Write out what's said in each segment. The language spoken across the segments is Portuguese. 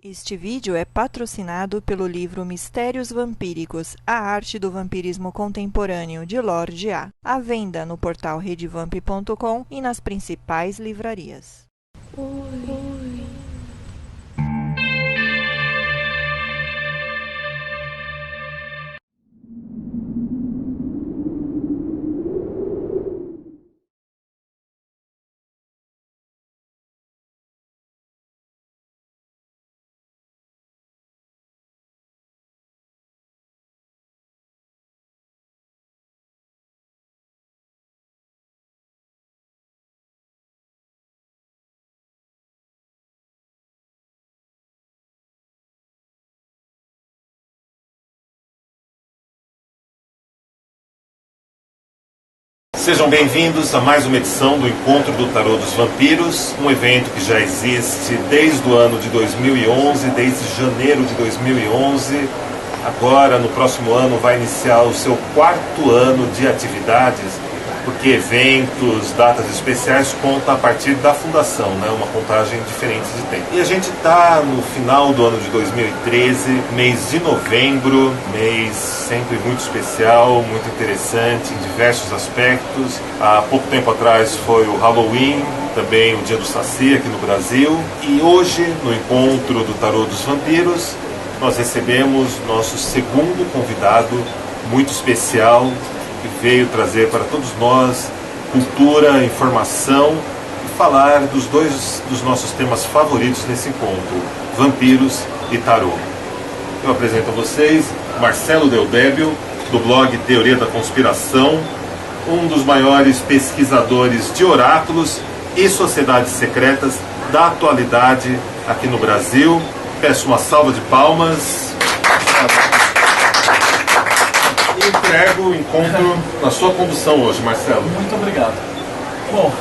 Este vídeo é patrocinado pelo livro Mistérios Vampíricos, a arte do vampirismo contemporâneo, de Lorde A. À venda no portal redevamp.com e nas principais livrarias. Sejam bem-vindos a mais uma edição do Encontro do Tarô dos Vampiros, um evento que já existe desde o ano de 2011, desde janeiro de 2011. Agora, no próximo ano, vai iniciar o seu quarto ano de atividades, porque eventos, datas especiais contam a partir da fundação, né? Uma contagem diferente de tempo. E a gente está no final do ano de 2013, mês de novembro, mês sempre muito especial, muito interessante em diversos aspectos. Há pouco tempo atrás foi o Halloween, também o Dia do Saci aqui no Brasil. E hoje, no Encontro do Tarô dos Vampiros, nós recebemos nosso segundo convidado muito especial, que veio trazer para todos nós cultura, informação e falar dos dois dos nossos temas favoritos nesse encontro, vampiros e tarô. Eu apresento a vocês Marcelo Del Débio, do blog Teoria da Conspiração, um dos maiores pesquisadores de oráculos e sociedades secretas da atualidade aqui no Brasil. Peço uma salva de palmas. Entrego o encontro na sua condução hoje, Marcelo. Muito obrigado. Bom,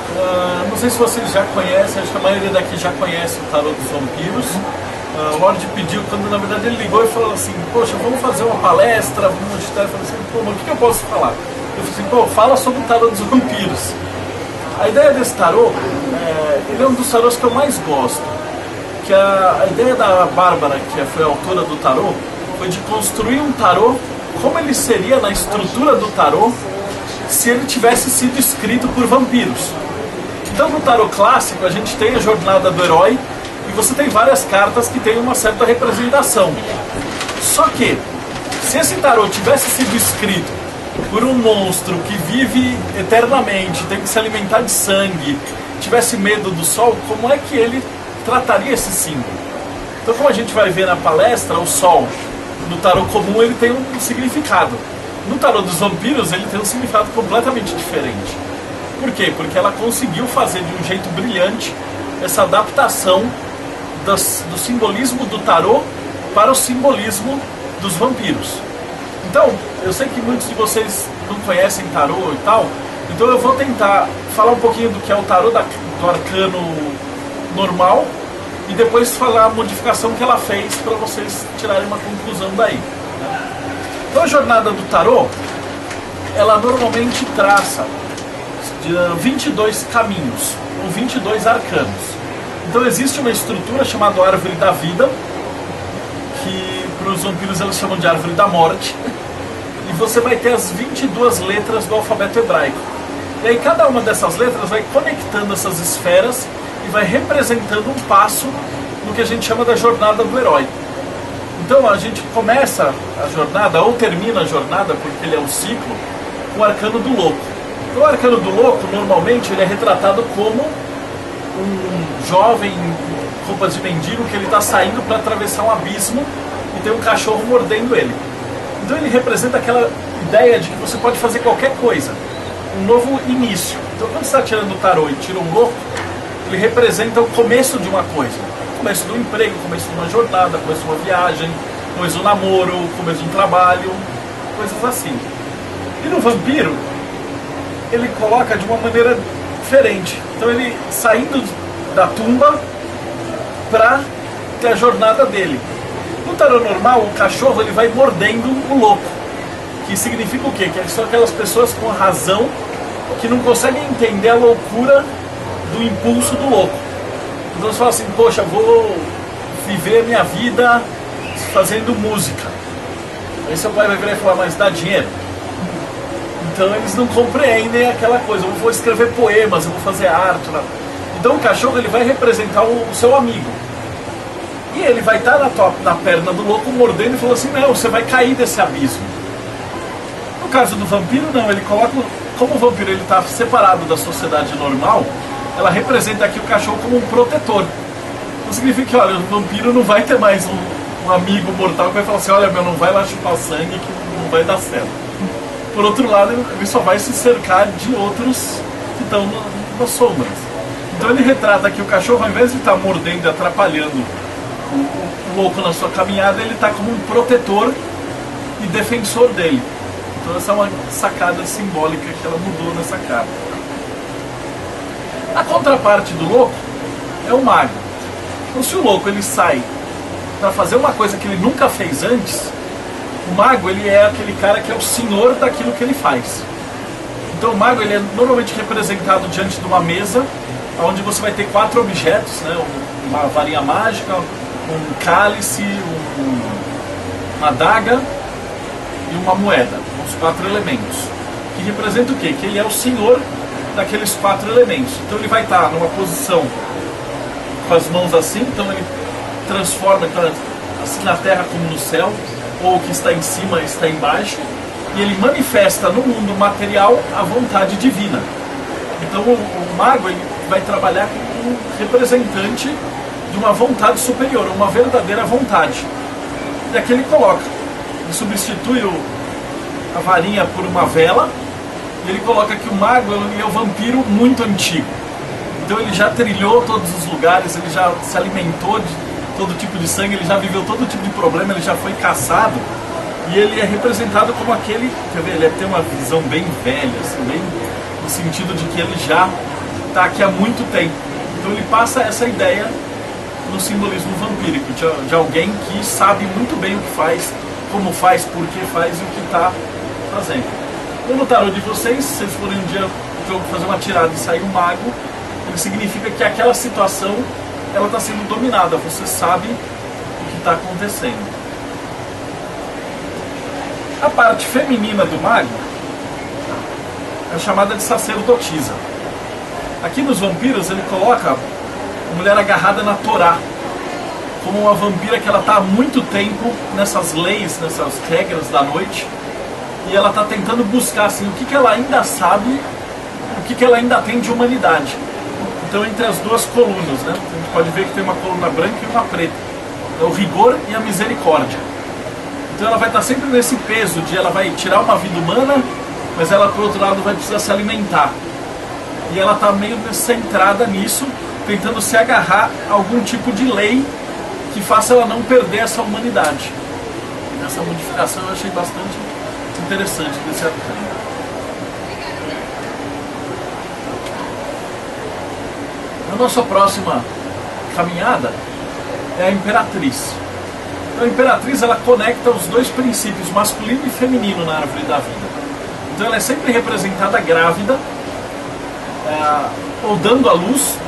não sei se vocês já conhecem, acho que a maioria daqui já conhece o Tarô dos Vampiros. O Lorde pediu, quando na verdade ele ligou e falou assim, poxa, vamos fazer uma palestra, vamos meditar. Eu falei assim, pô, mas o que eu posso falar? Eu falei assim, pô, fala sobre o Tarô dos Vampiros. A ideia desse tarô, ele é um dos tarôs que eu mais gosto. Que a ideia da Bárbara, que foi a autora do tarô, foi de construir um tarô como ele seria na estrutura do tarô se ele tivesse sido escrito por vampiros. Então no tarô clássico a gente tem a jornada do herói e você tem várias cartas que têm uma certa representação. Só que, se esse tarô tivesse sido escrito por um monstro que vive eternamente, tem que se alimentar de sangue, tivesse medo do sol, como é que ele trataria esse símbolo? Então, como a gente vai ver na palestra, o sol no tarô comum ele tem um significado. No tarô dos vampiros ele tem um significado completamente diferente. Por quê? Porque ela conseguiu fazer de um jeito brilhante essa adaptação do simbolismo do tarô para o simbolismo dos vampiros. Então, eu sei que muitos de vocês não conhecem tarô e tal, então eu vou tentar falar um pouquinho do que é o tarô do arcano normal e depois falar a modificação que ela fez para vocês tirarem uma conclusão daí. Então a jornada do tarô, ela normalmente traça 22 caminhos, ou 22 arcanos. Então existe uma estrutura chamada Árvore da Vida, que para os vampiros eles chamam de Árvore da Morte, e você vai ter as 22 letras do alfabeto hebraico. E aí cada uma dessas letras vai conectando essas esferas e vai representando um passo no que a gente chama da jornada do herói. Então a gente começa a jornada, ou termina a jornada, porque ele é um ciclo, com o arcano do louco. Então o arcano do louco, normalmente, ele é retratado como um jovem com roupas de mendigo que ele está saindo para atravessar um abismo e tem um cachorro mordendo ele. Então ele representa aquela ideia de que você pode fazer qualquer coisa, um novo início. Então quando você está tirando o tarô e tira um louco, ele representa o começo de uma coisa. Começo do emprego, começo de uma jornada, começo de uma viagem, começo de um namoro, começo de um trabalho, coisas assim. E no vampiro, ele coloca de uma maneira diferente. Então ele saindo da tumba para ter a jornada dele. No tarô normal, o cachorro ele vai mordendo o louco. Que significa o quê? Que são aquelas pessoas com razão que não conseguem entender a loucura do impulso do louco. Então você fala assim, poxa, vou viver minha vida fazendo música. Aí seu pai vai virar e falar, mas dá dinheiro? Então eles não compreendem aquela coisa, eu vou escrever poemas, eu vou fazer arte. Então o cachorro ele vai representar o seu amigo. E ele vai estar na perna do louco mordendo e falando assim, não, você vai cair desse abismo. No caso do vampiro, não, ele coloca, como o vampiro ele está separado da sociedade normal, ela representa aqui o cachorro como um protetor. Não significa que, olha, o vampiro não vai ter mais um amigo mortal que vai falar assim, olha, meu, não vai lá chupar sangue que não vai dar certo. Por outro lado, ele só vai se cercar de outros que estão nas sombras. Então ele retrata que o cachorro, ao invés de estar mordendo e atrapalhando o louco na sua caminhada, ele está como um protetor e defensor dele. Então essa é uma sacada simbólica que ela mudou nessa carta. A contraparte do louco é o mago. Então se o louco ele sai para fazer uma coisa que ele nunca fez antes, o mago ele é aquele cara que é o senhor daquilo que ele faz. Então o mago ele é normalmente representado diante de uma mesa, onde você vai ter 4 objetos, né? Uma varinha mágica, um cálice, uma adaga e uma moeda, os 4 elementos. Que representa o quê? Que ele é o senhor daqueles 4 elementos. Então ele vai estar numa posição com as mãos assim, então ele transforma assim na terra como no céu, ou o que está em cima está embaixo, e ele manifesta no mundo material a vontade divina. Então o mago ele vai trabalhar como um representante de uma vontade superior, uma verdadeira vontade. E aqui ele coloca, ele substitui a varinha por uma vela, e ele coloca que o mago é o vampiro muito antigo. Então ele já trilhou todos os lugares, ele já se alimentou de todo tipo de sangue, ele já viveu todo tipo de problema, ele já foi caçado. E ele é representado como aquele, quer ver, ele tem uma visão bem velha, assim, bem no sentido de que ele já está aqui há muito tempo. Então ele passa essa ideia no simbolismo vampírico, de alguém que sabe muito bem o que faz, como faz, por que faz e o que está fazendo. Então no tarô de vocês, se vocês forem um dia no jogo fazer uma tirada e sair um mago, ele significa que aquela situação ela está sendo dominada, você sabe o que está acontecendo. A parte feminina do mago é chamada de sacerdotisa. Aqui nos vampiros ele coloca a mulher agarrada na Torá, como uma vampira que ela está há muito tempo nessas leis, nessas regras da noite, e ela está tentando buscar assim, o que ela ainda sabe, o que ela ainda tem de humanidade. Então entre as duas colunas, né? A gente pode ver que tem uma coluna branca e uma preta. É o rigor e a misericórdia. Então ela vai estar sempre nesse peso de ela vai tirar uma vida humana, mas ela por outro lado vai precisar se alimentar. E ela está meio centrada nisso, tentando se agarrar a algum tipo de lei que faça ela não perder essa humanidade. E essa modificação eu achei bastante interessante desse arcano. A nossa próxima caminhada é a Imperatriz. Então, a Imperatriz ela conecta os dois princípios, masculino e feminino, na árvore da vida. Então ela é sempre representada grávida, ou dando à luz,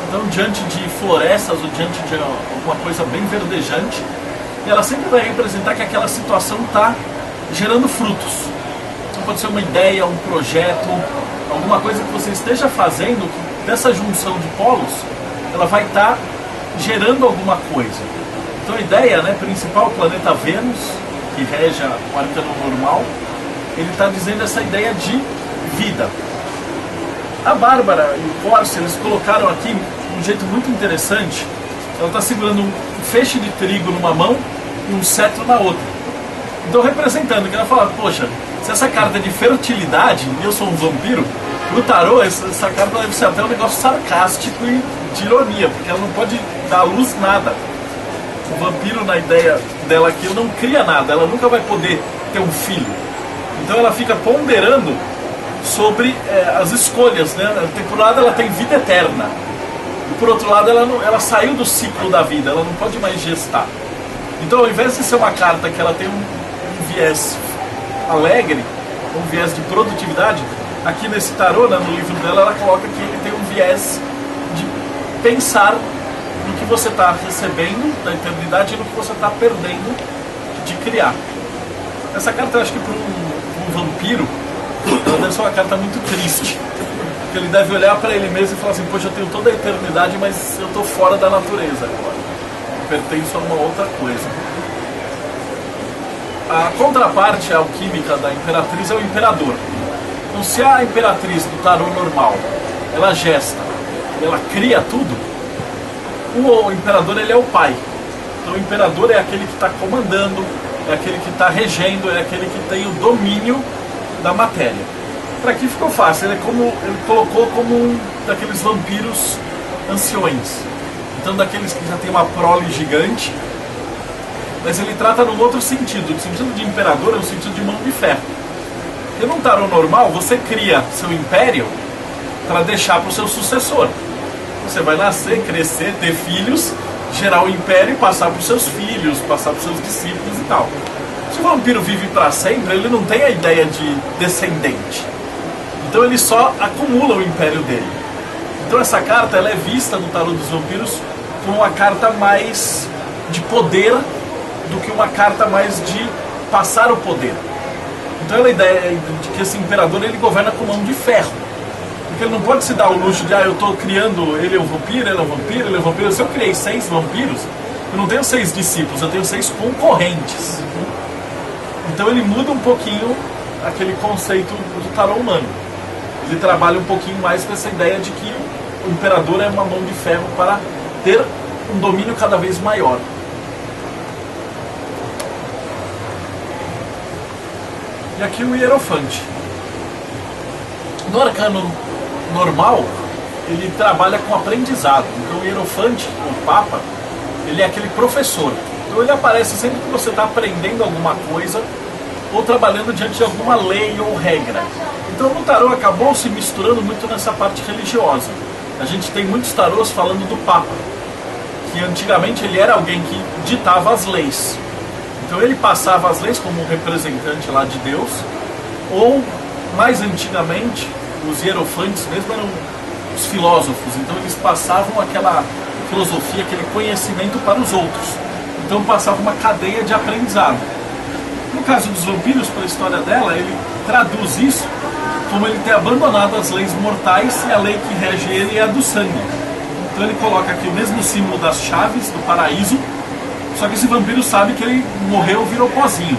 então diante de florestas ou diante de alguma coisa bem verdejante, e ela sempre vai representar que aquela situação está gerando frutos. Então pode ser uma ideia, um projeto, alguma coisa que você esteja fazendo, dessa junção de polos, ela vai estar gerando alguma coisa. Então a ideia, né, principal, o planeta Vênus, que rege o arcano normal, ele está dizendo essa ideia de vida. A Bárbara e o Corse, eles colocaram aqui um jeito muito interessante. Ela está segurando um feixe de trigo numa mão e um cetro na outra. Então representando, que ela fala, poxa, se essa carta é de fertilidade, e eu sou um vampiro, no tarô essa carta deve ser até um negócio sarcástico e de ironia, porque ela não pode dar à luz nada. O vampiro, na ideia dela aqui, não cria nada, ela nunca vai poder ter um filho. Então ela fica ponderando sobre as escolhas, né? Por um lado ela tem vida eterna, e por outro lado ela saiu do ciclo da vida, ela não pode mais gestar. Então ao invés de ser uma carta que ela tem um viés alegre, um viés de produtividade, aqui nesse tarô, né, no livro dela, ela coloca que ele tem um viés de pensar no que você está recebendo da eternidade e no que você está perdendo de criar. Essa carta, eu acho que para um vampiro, ela deve ser uma carta muito triste. Porque ele deve olhar para ele mesmo e falar assim, poxa, eu tenho toda a eternidade, mas eu estou fora da natureza agora. Eu pertenço a uma outra coisa. A contraparte alquímica da Imperatriz é o Imperador. Então, se a Imperatriz do tarô normal, ela gesta, ela cria tudo, o Imperador, ele é o pai. Então o Imperador é aquele que está comandando, é aquele que está regendo, é aquele que tem o domínio da matéria. Para aqui ficou fácil, ele colocou como um daqueles vampiros anciões. Então daqueles que já tem uma prole gigante, mas ele trata num outro sentido. O sentido de imperador é um sentido de mão de ferro. Porque num tarô normal, você cria seu império para deixar para o seu sucessor. Você vai nascer, crescer, ter filhos, gerar o império e passar para os seus filhos, passar para os seus discípulos e tal. Se o vampiro vive para sempre, ele não tem a ideia de descendente. Então ele só acumula o império dele. Então essa carta, ela é vista no tarô dos vampiros como uma carta mais de poder do que uma carta mais de passar o poder. Então a ideia de que esse imperador, ele governa com mão de ferro. Porque ele não pode se dar o luxo de, eu estou criando, ele é um vampiro, ele é um vampiro, ele é um vampiro. Se eu criei 6 vampiros, eu não tenho 6 discípulos, eu tenho 6 concorrentes. Então ele muda um pouquinho aquele conceito do tarô humano. Ele trabalha um pouquinho mais com essa ideia de que o imperador é uma mão de ferro para ter um domínio cada vez maior. E aqui o Hierofante. No arcano normal, ele trabalha com aprendizado. Então o Hierofante, o Papa, ele é aquele professor. Então ele aparece sempre que você está aprendendo alguma coisa ou trabalhando diante de alguma lei ou regra. Então no tarô acabou se misturando muito nessa parte religiosa. A gente tem muitos tarôs falando do Papa, que antigamente ele era alguém que ditava as leis. Então ele passava as leis como um representante lá de Deus, ou mais antigamente os hierofantes mesmo eram os filósofos. Então eles passavam aquela filosofia, aquele conhecimento para os outros. Então passava uma cadeia de aprendizado. No caso dos vampiros, pela história dela, ele traduz isso como ele ter abandonado as leis mortais e a lei que rege ele é a do sangue. Então ele coloca aqui o mesmo símbolo das chaves do paraíso, só que esse vampiro sabe que ele morreu e virou pozinho.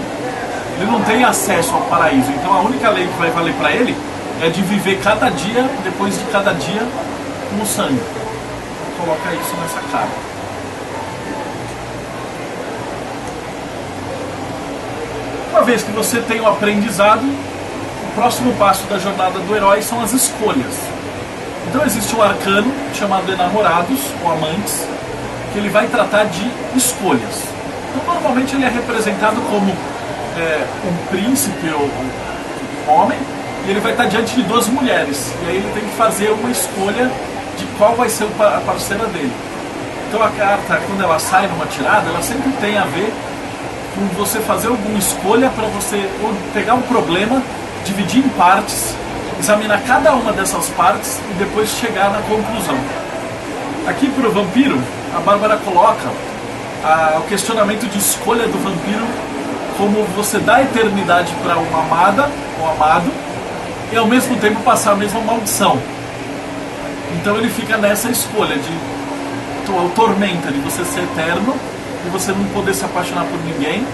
Ele não tem acesso ao paraíso, então a única lei que vai valer para ele é de viver cada dia, depois de cada dia, com o sangue. Coloca isso nessa carta. Uma vez que você tem o aprendizado, o próximo passo da jornada do herói são as escolhas. Então existe um arcano chamado Enamorados, ou Amantes, que ele vai tratar de escolhas. Então normalmente ele é representado como um príncipe ou um homem, e ele vai estar diante de 2 mulheres. E aí ele tem que fazer uma escolha de qual vai ser a parceira dele. Então a carta, quando ela sai numa tirada, ela sempre tem a ver com você fazer alguma escolha para você ou pegar um problema, dividir em partes, examinar cada uma dessas partes e depois chegar na conclusão. Aqui para o vampiro, a Bárbara coloca o questionamento de escolha do vampiro como você dá eternidade para uma amada ou amado e ao mesmo tempo passar a mesma maldição. Então ele fica nessa escolha de tormenta de você ser eterno e você não poder se apaixonar por ninguém,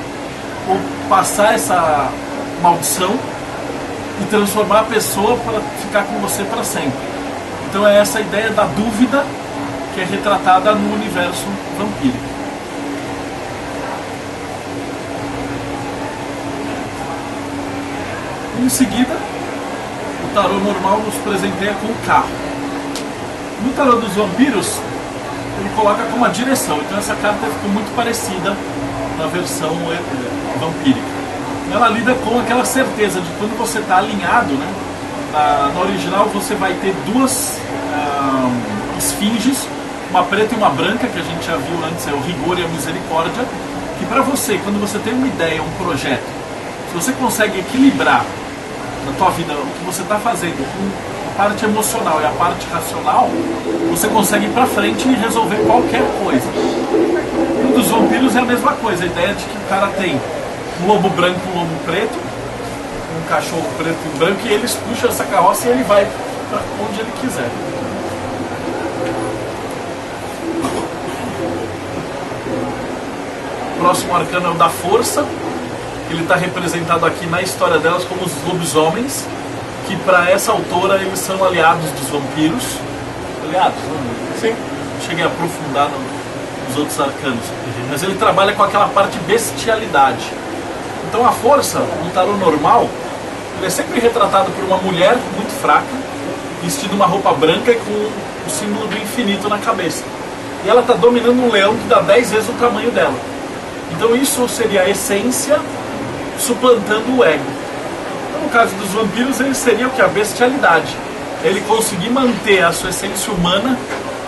ou passar essa maldição e transformar a pessoa para ficar com você para sempre. Então é essa ideia da dúvida que é retratada no universo vampírico. Em seguida, o tarô normal nos presenteia com o carro. No tarô dos vampiros, ele coloca como a direção. Então essa carta ficou muito parecida na versão vampírica. Ela lida com aquela certeza de quando você está alinhado, né? Na original você vai ter 2 esfinges, uma preta e uma branca, que a gente já viu antes, é o rigor e a misericórdia, que para você, quando você tem uma ideia, um projeto, se você consegue equilibrar na tua vida o que você está fazendo com parte emocional e a parte racional, você consegue ir pra frente e resolver qualquer coisa. Um dos vampiros é a mesma coisa, a ideia de que o cara tem um lobo branco e um lobo preto, um cachorro preto e um branco, e eles puxam essa carroça e ele vai pra onde ele quiser. O próximo arcano é o da força. Ele está representado aqui na história delas como os lobisomens, que para essa autora eles são aliados dos vampiros. Aliados, não? Sim. Cheguei a aprofundar nos outros arcanos. Mas ele trabalha com aquela parte bestialidade. Então a força, no tarô normal, ele é sempre retratado por uma mulher muito fraca, vestida uma roupa branca e com o símbolo do infinito na cabeça. E ela está dominando um leão que dá 10 vezes o tamanho dela. Então isso seria a essência suplantando o ego. Então, no caso dos vampiros, ele seria o que? A bestialidade. Ele conseguir manter a sua essência humana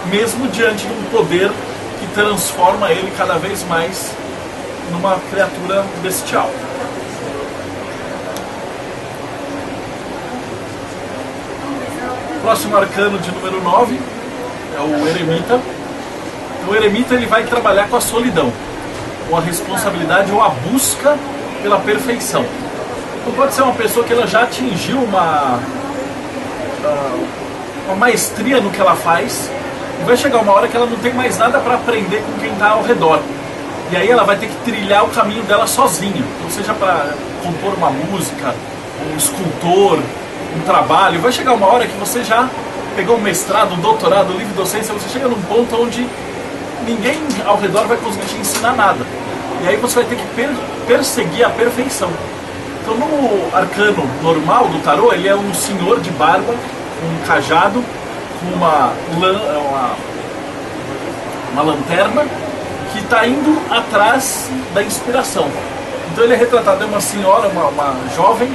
mesmo diante de um poder que transforma ele cada vez mais numa criatura bestial. O próximo arcano de número 9 é o eremita. Então, o eremita ele vai trabalhar com a solidão, ou a responsabilidade, ou a busca pela perfeição. Então pode ser uma pessoa que ela já atingiu uma maestria no que ela faz, e vai chegar uma hora que ela não tem mais nada para aprender com quem está ao redor. E aí ela vai ter que trilhar o caminho dela sozinha, ou seja, para compor uma música, um escultor, um trabalho. Vai chegar uma hora que você já pegou um mestrado, um doutorado, um livre docência, você chega num ponto onde ninguém ao redor vai conseguir te ensinar nada. E aí você vai ter que perseguir a perfeição. Então no arcano normal do tarô, ele é um senhor de barba, um cajado, com uma lanterna, que está indo atrás da inspiração. Então ele é retratado, é uma senhora, uma jovem,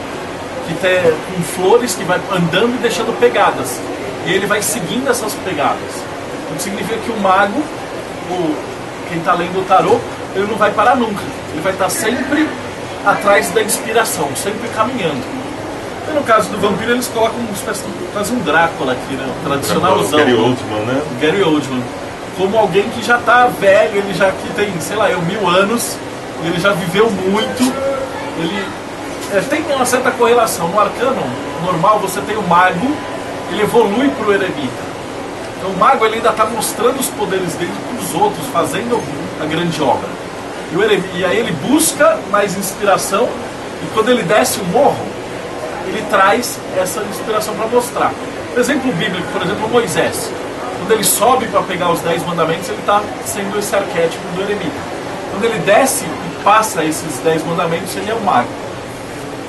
que tem com flores, que vai andando e deixando pegadas. E ele vai seguindo essas pegadas. O que significa que o mago, quem está lendo o tarô, ele não vai parar nunca. Ele vai estar sempre atrás da inspiração, sempre caminhando. E no caso do vampiro, eles colocam quase um Drácula aqui, né? O tradicionalzão. Gary Oldman, né? Gary Oldman. Como alguém que já está velho, ele já que tem, sei lá, 1000 anos, ele já viveu muito, ele tem uma certa correlação. No arcano normal, você tem o mago, ele evolui para o eremita. Então o mago ele ainda está mostrando os poderes dele para os outros, fazendo a grande obra. E aí ele busca mais inspiração, e quando ele desce o morro, ele traz essa inspiração para mostrar. Um exemplo bíblico, por exemplo, Moisés. Quando ele sobe para pegar os 10 mandamentos, ele está sendo esse arquétipo do eremita. Quando ele desce e passa esses 10 mandamentos, ele é o mago.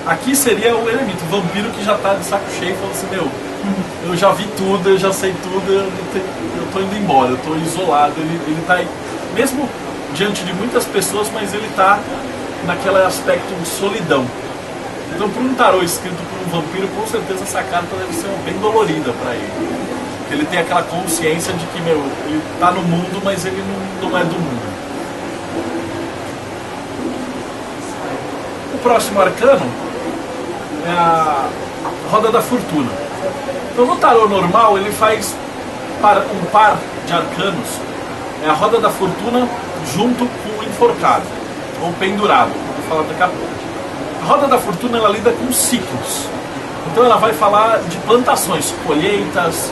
Aqui seria o eremita, o vampiro que já está de saco cheio, falando assim, eu já vi tudo, eu já sei tudo, eu estou indo embora, eu estou isolado. Ele está aí, mesmo diante de muitas pessoas, mas ele está naquele aspecto de solidão. Então, para um tarô escrito por um vampiro, com certeza essa carta deve ser bem dolorida para ele. Porque ele tem aquela consciência de que, ele está no mundo, mas ele não é do mundo. O próximo arcano é a Roda da Fortuna. Então, no tarô normal, ele faz um par de arcanos. É a Roda da Fortuna junto com o enforcado, ou pendurado, vou falar daqui a pouco. A Roda da Fortuna, ela lida com ciclos. Então ela vai falar de plantações, colheitas,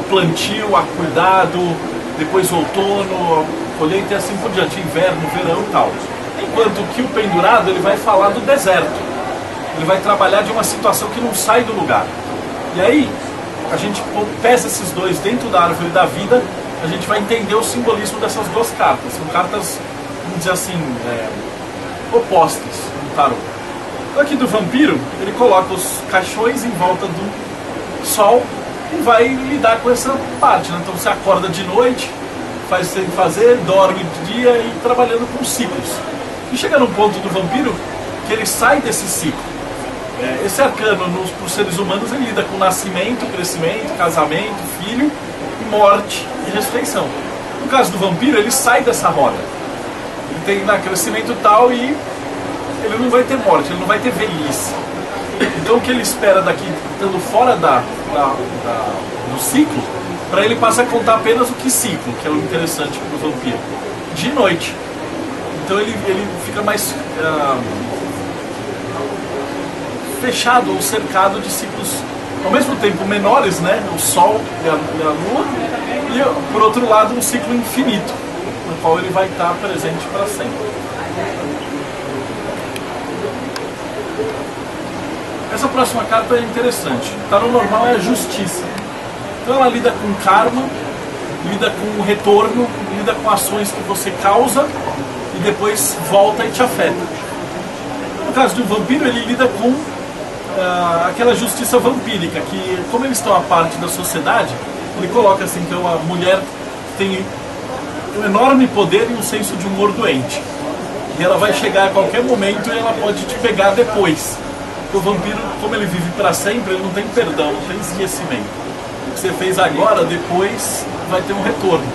o plantio, o cuidado, depois o outono, a colheita e assim por diante, inverno, verão e tal. Enquanto que o pendurado, ele vai falar do deserto. Ele vai trabalhar de uma situação que não sai do lugar. E aí, a gente pesa esses dois dentro da árvore da vida, a gente vai entender o simbolismo dessas duas cartas. São cartas, vamos dizer assim, opostas no tarô. Então aqui do vampiro, ele coloca os caixões em volta do sol e vai lidar com essa parte, né? Então você acorda de noite, faz sem fazer, dorme de dia e trabalhando com ciclos. E chega num ponto do vampiro que ele sai desse ciclo. Esse arcano, para os seres humanos, ele lida com nascimento, crescimento, casamento, filho, morte e ressurreição. No caso do vampiro, ele sai dessa roda. Ele tem crescimento tal e ele não vai ter morte, ele não vai ter velhice. Então o que ele espera daqui, estando fora do ciclo, para ele passa a contar apenas o que ciclo, que é o interessante para o vampiro, de noite. Então ele fica mais fechado ou cercado de ciclos, ao mesmo tempo menores, né? O Sol e a Lua, e por outro lado um ciclo infinito, no qual ele vai estar presente para sempre. Essa próxima carta é interessante. O tarô normal é a justiça. Então ela lida com karma, lida com o retorno, lida com ações que você causa e depois volta e te afeta. No caso de um vampiro, ele lida com aquela justiça vampírica, que como eles estão à parte da sociedade, ele coloca assim que uma mulher tem um enorme poder e um senso de humor doente. E ela vai chegar a qualquer momento e ela pode te pegar depois. O vampiro, como ele vive para sempre, ele não tem perdão, não tem esquecimento. O que você fez agora, depois vai ter um retorno.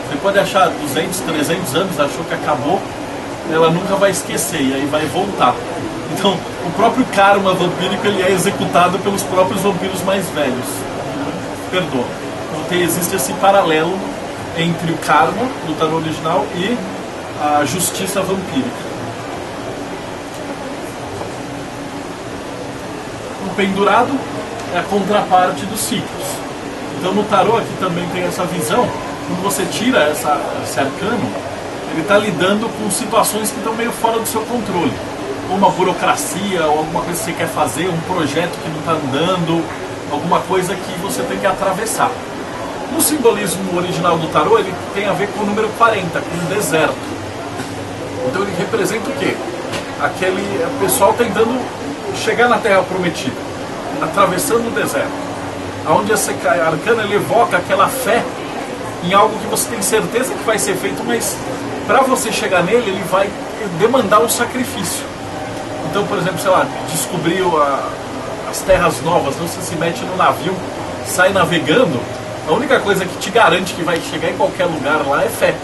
Você pode achar 200, 300 anos, achou que acabou, ela nunca vai esquecer e aí vai voltar. Então, o próprio karma vampírico ele é executado pelos próprios vampiros mais velhos. Perdoa. Então existe esse paralelo entre o karma do tarô original e a justiça vampírica. O pendurado é a contraparte dos ciclos. Então no tarô aqui também tem essa visão. Quando você tira esse arcano, ele está lidando com situações que estão meio fora do seu controle. Ou uma burocracia, ou alguma coisa que você quer fazer, um projeto que não está andando, alguma coisa que você tem que atravessar. No simbolismo original do tarô, ele tem a ver com o número 40, com o deserto. Então ele representa o quê? Aquele pessoal tentando chegar na Terra Prometida, atravessando o deserto. Onde esse arcano ele evoca aquela fé em algo que você tem certeza que vai ser feito, mas para você chegar nele, ele vai demandar um sacrifício. Então, por exemplo, sei lá, descobriu as terras novas, então você se mete no navio, sai navegando, a única coisa que te garante que vai chegar em qualquer lugar lá é fé.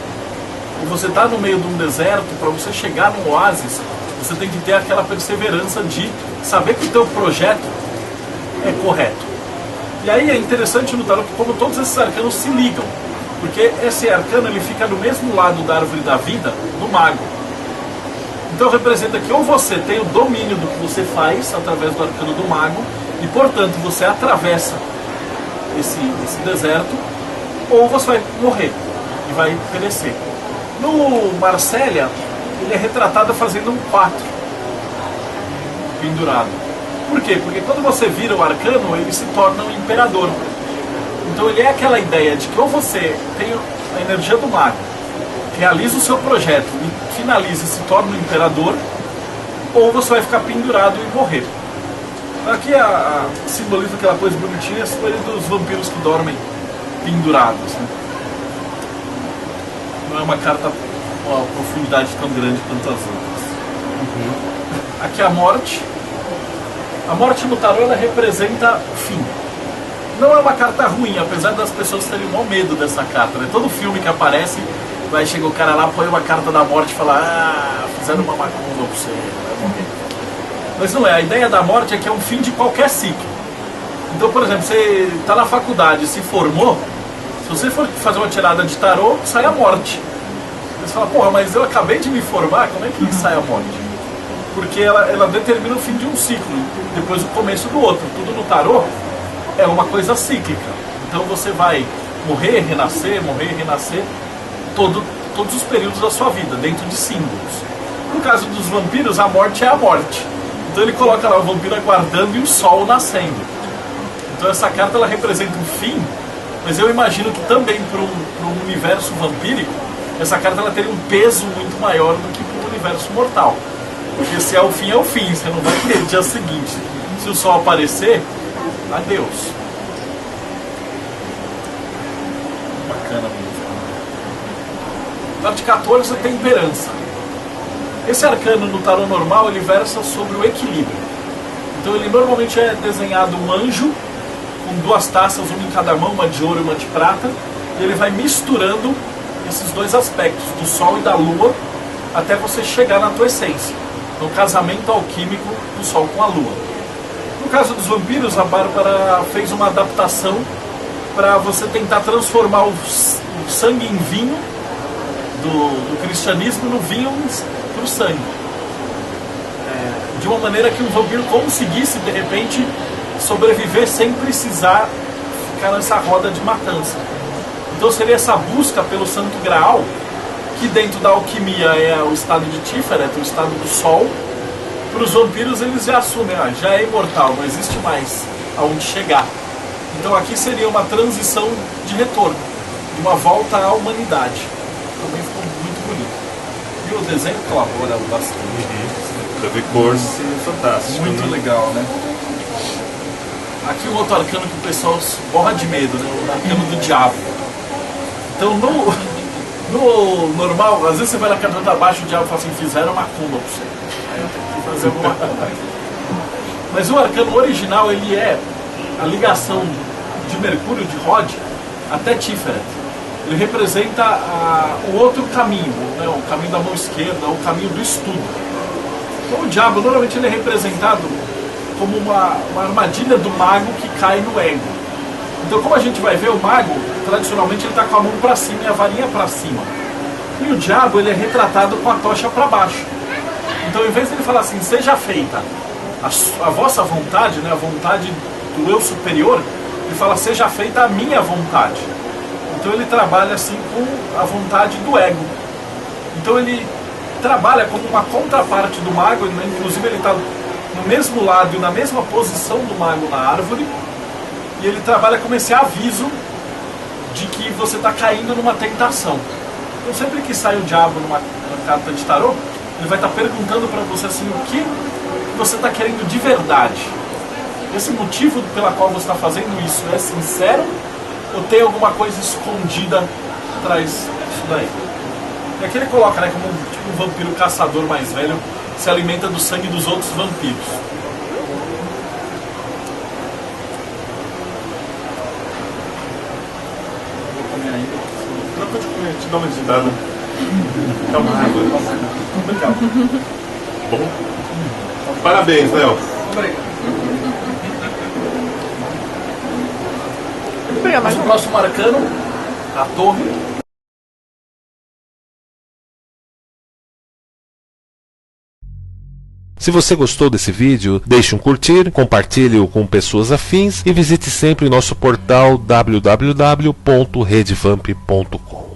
E você está no meio de um deserto, para você chegar num oásis, você tem que ter aquela perseverança de saber que o teu projeto é correto. E aí é interessante no tarô que como todos esses arcanos se ligam, porque esse arcano ele fica do mesmo lado da árvore da vida do mago. Então representa que ou você tem o domínio do que você faz através do arcano do mago e portanto você atravessa esse deserto, ou você vai morrer e vai perecer. No Marsella ele é retratado fazendo um 4 pendurado. Por quê? Porque quando você vira o arcano, ele se torna um imperador. Então ele é aquela ideia de que ou você tem a energia do mago, realiza o seu projeto e finaliza e se torna um imperador, ou você vai ficar pendurado e morrer. Aqui simboliza aquela coisa bonitinha, essa coisa dos vampiros que dormem pendurados, né? Não é uma carta com uma profundidade tão grande quanto as outras. Aqui a morte. A morte no tarô ela representa fim. Não é uma carta ruim, apesar das pessoas terem o maior medo dessa carta, né? Todo filme que aparece, vai chegar o cara lá, põe uma carta da morte e fala: fizeram uma macumba pra você, vai morrer. Mas não é, a ideia da morte é que é um fim de qualquer ciclo. Então, por exemplo, você está na faculdade, se formou, se você for fazer uma tirada de tarô, sai a morte. Você fala: porra, mas eu acabei de me formar, como é que sai a morte? Porque ela determina o fim de um ciclo, depois o começo do outro. Tudo no tarô é uma coisa cíclica. Então você vai morrer, renascer, todos os períodos da sua vida, dentro de símbolos. No caso dos vampiros, a morte é a morte. Então ele coloca lá o vampiro aguardando e o sol nascendo. Então essa carta ela representa um fim, mas eu imagino que também para um universo vampírico, essa carta ela teria um peso muito maior do que para o universo mortal. Porque se é o fim, você não vai ter dia seguinte. Se o sol aparecer, adeus. Bacana mesmo. Parte 14 é temperança. Esse arcano no tarô normal ele versa sobre o equilíbrio. Então ele normalmente é desenhado um anjo com duas taças, uma em cada mão, uma de ouro e uma de prata, e ele vai misturando esses dois aspectos, do sol e da lua, até você chegar na tua essência, no casamento alquímico do sol com a lua. caso dos vampiros, a Bárbara fez uma adaptação para você tentar transformar o sangue em vinho do cristianismo no vinho para o sangue. De uma maneira que um vampiro conseguisse, de repente, sobreviver sem precisar ficar nessa roda de matança. Então seria essa busca pelo Santo Graal, que dentro da alquimia é o estado de Tiferet, o estado do sol. Para os vampiros eles já assumem, já é imortal, não existe mais aonde chegar. Então aqui seria uma transição de retorno, de uma volta à humanidade. Também ficou muito bonito. E o desenho colabora bastante. Teve cores fantástico. Muito legal, né? Aqui um outro arcano que o pessoal morra de medo, né? O arcano do diabo. Então no normal, às vezes você vai na caderneta abaixo, o diabo fala assim, fizeram macumba pra você. Aí eu tenho que fazer alguma coisa. Mas o arcano original, ele é a ligação de Mercúrio, de Rod, até Tiferet. Ele representa o outro caminho, né? O caminho da mão esquerda, o caminho do estudo. Então o diabo, normalmente ele é representado como uma armadilha do mago que cai no ego. Então como a gente vai ver, o mago, tradicionalmente ele está com a mão para cima e a varinha para cima. E o diabo, ele é retratado com a tocha para baixo. Então em vez de ele falar assim, seja feita a vossa vontade, né, a vontade do eu superior, ele fala, seja feita a minha vontade. Então ele trabalha assim com a vontade do ego. Então ele trabalha como uma contraparte do mago, inclusive ele está no mesmo lado e na mesma posição do mago na árvore, e ele trabalha como esse aviso de que você está caindo numa tentação. Então sempre que sai o diabo numa carta de tarô, ele vai estar perguntando para você assim, o que você está querendo de verdade? Esse motivo pela qual você está fazendo isso é sincero ou tem alguma coisa escondida atrás disso daí? E aqui ele coloca, né, como um vampiro caçador mais velho se alimenta do sangue dos outros vampiros. Vou comer ainda. Não, pode comer, te dá uma digitada. Calma, legal. Bom. Parabéns, Léo. Obrigado. Mas O próximo arcano, a torre. Se você gostou desse vídeo, deixe um curtir, compartilhe-o com pessoas afins e visite sempre nosso portal www.redevamp.com.